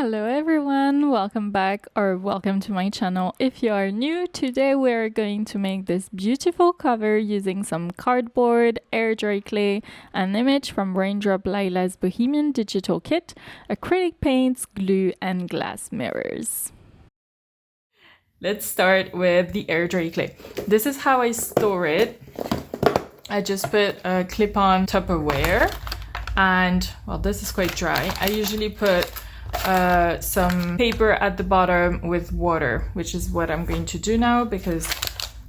Hello everyone, welcome back or welcome to my channel. If you are new, today we are going to make this beautiful cover using some cardboard, air dry clay, an image from Raindrop Lila's Bohemian digital kit, acrylic paints, glue and glass mirrors. Let's start with the air dry clay. This is how I store it. I just put a clip-on Tupperware and, well, this is quite dry. I usually put some paper at the bottom with water, which is what I'm going to do now because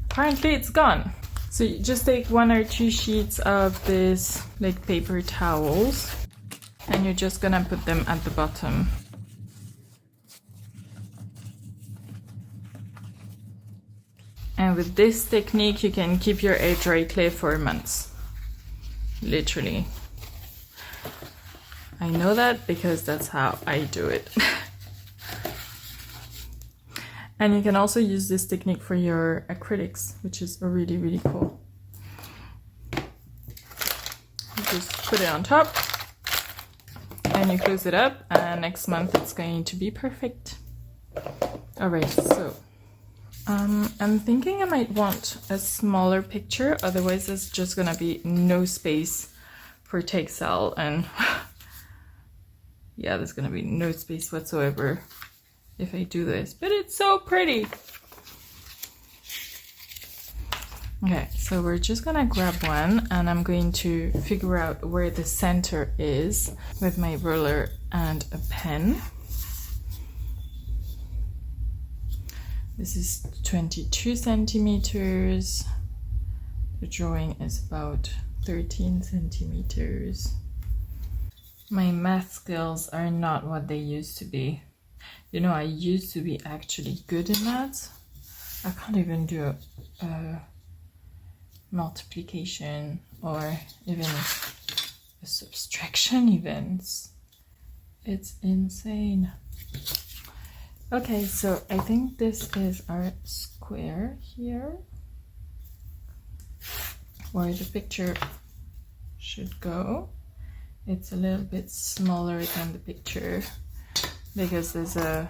apparently it's gone. So you just take 1 or 2 sheets of this like paper towels and you're just gonna put them at the bottom. And with this technique you can keep your air dry clay for months, literally. I know that because that's how I do it. And you can also use this technique for your acrylics, which is really cool. You just put it on top and you close it up, and next month it's going to be perfect. Alright, so I'm thinking I might want a smaller picture, otherwise there's just gonna be no space for textile, and yeah, there's gonna be no space whatsoever if I do this, but it's so pretty. Okay, so we're just gonna grab one and I'm going to figure out where the center is with my ruler and a pen. This is 22 centimeters. The drawing is about 13 centimeters. My math skills are not what they used to be. You know, I used to be actually good in maths. I can't even do a multiplication or even a subtraction even. It's insane. Okay, so I think this is our square here, where the picture should go. It's a little bit smaller than the picture because there's a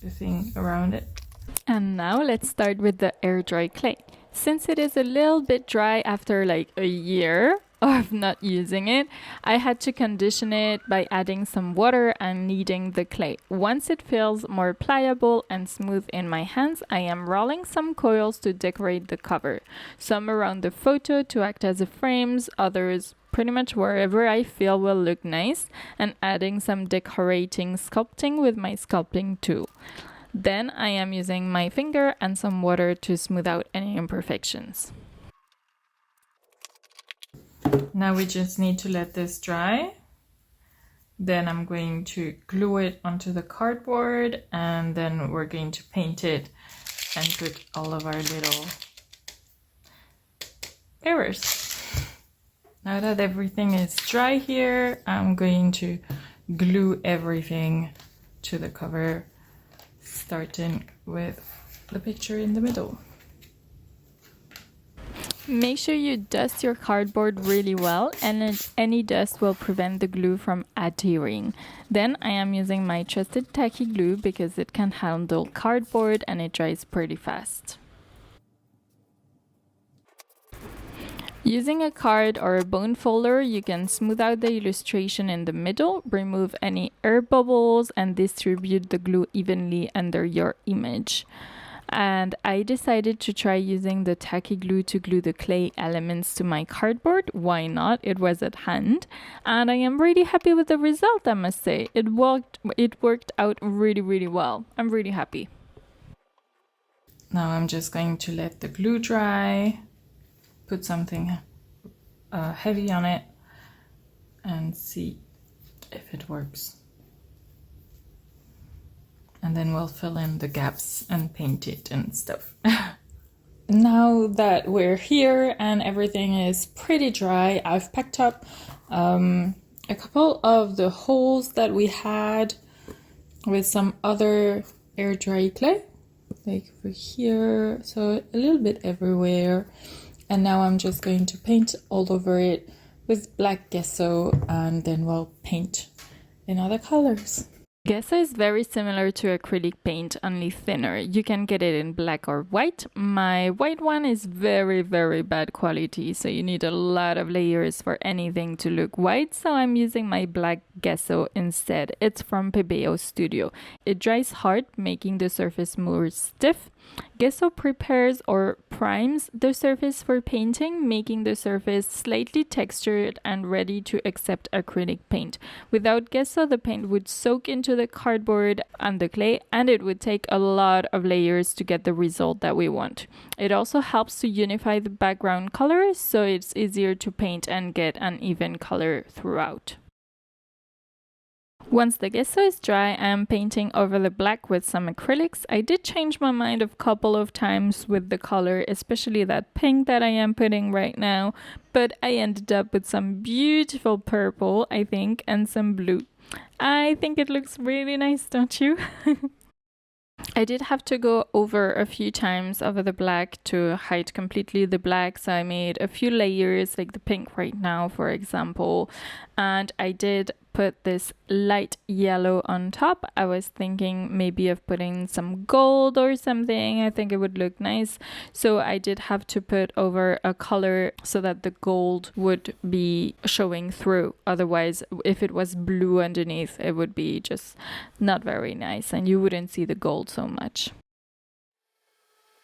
thing around it. And now let's start with the air dry clay. Since it is a little bit dry after like a year of not using it, I had to condition it by adding some water and kneading the clay. Once it feels more pliable and smooth in my hands, I am rolling some coils to decorate the cover. Some around the photo to act as frames, others pretty much wherever I feel will look nice, and adding some decorating sculpting with my sculpting tool. Then I am using my finger and some water to smooth out any imperfections. Now we just need to let this dry. Then I'm going to glue it onto the cardboard and then we're going to paint it and put all of our little mirrors. Now that everything is dry here, I'm going to glue everything to the cover, starting with the picture in the middle. Make sure you dust your cardboard really well, and any dust will prevent the glue from adhering. Then I am using my trusted tacky glue because it can handle cardboard and it dries pretty fast. Using a card or a bone folder, you can smooth out the illustration in the middle, remove any air bubbles, and distribute the glue evenly under your image. And I decided to try using the tacky glue to glue the clay elements to my cardboard. Why not? It was at hand. And I am really happy with the result, I must say. It worked out really well. I'm really happy. Now I'm just going to let the glue dry, put something heavy on it and see if it works. And then we'll fill in the gaps and paint it and stuff. Now that we're here and everything is pretty dry, I've packed up a couple of the holes that we had with some other air dry clay, like over here, so a little bit everywhere. And now I'm just going to paint all over it with black gesso, and then we'll paint in other colors. Gesso is very similar to acrylic paint, only thinner. You can get it in black or white. My white one is very, very bad quality, so you need a lot of layers for anything to look white, so I'm using my black gesso instead. It's from Boho Studio. It dries hard, making the surface more stiff. Gesso prepares or primes the surface for painting, making the surface slightly textured and ready to accept acrylic paint. Without gesso, the paint would soak into the cardboard and the clay, and it would take a lot of layers to get the result that we want. It also helps to unify the background colors, so it's easier to paint and get an even color throughout. Once the gesso is dry, I am painting over the black with some acrylics. I did change my mind a couple of times with the color, especially that pink that I am putting right now, but I ended up with some beautiful purple, I think, and some blue. I think it looks really nice, don't you? I did have to go over a few times over the black to hide completely the black, so I made a few layers like the pink right now, for example, and I did put this light yellow on top. I was thinking maybe of putting some gold or something. I think it would look nice, so I did have to put over a color so that the gold would be showing through. Otherwise, if it was blue underneath, it would be just not very nice and you wouldn't see the gold so much.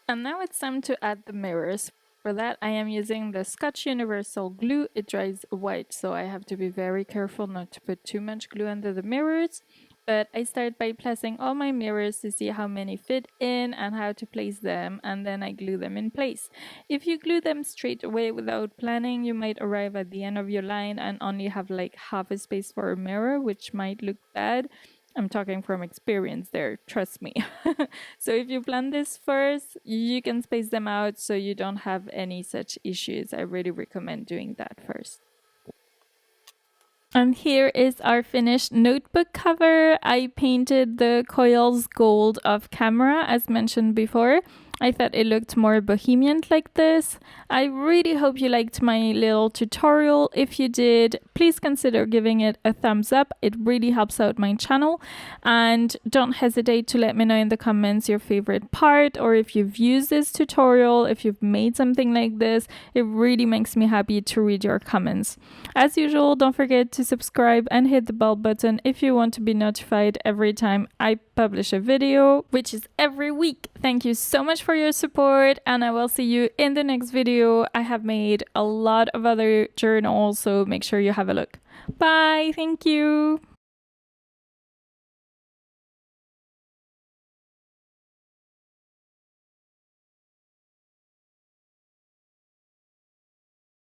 And now it's time to add the mirrors. For that, I am using the Scotch Universal Glue. It dries white, so I have to be very careful not to put too much glue under the mirrors. But I start by placing all my mirrors to see how many fit in and how to place them, and then I glue them in place. If you glue them straight away without planning, you might arrive at the end of your line and only have like half a space for a mirror, which might look bad. I'm talking from experience there, trust me. So if you plan this first, you can space them out so you don't have any such issues. I really recommend doing that first. And here is our finished notebook cover. I painted the coils gold off camera, as mentioned before. I thought it looked more bohemian like this. I really hope you liked my little tutorial. If you did, please consider giving it a thumbs up. It really helps out my channel. And don't hesitate to let me know in the comments your favorite part, or if you've used this tutorial, if you've made something like this. It really makes me happy to read your comments. As usual, don't forget to subscribe and hit the bell button if you want to be notified every time I publish a video, which is every week. Thank you so much for your support, and I will see you in the next video. I have made a lot of other journals, so make sure you have a look. Bye, thank you.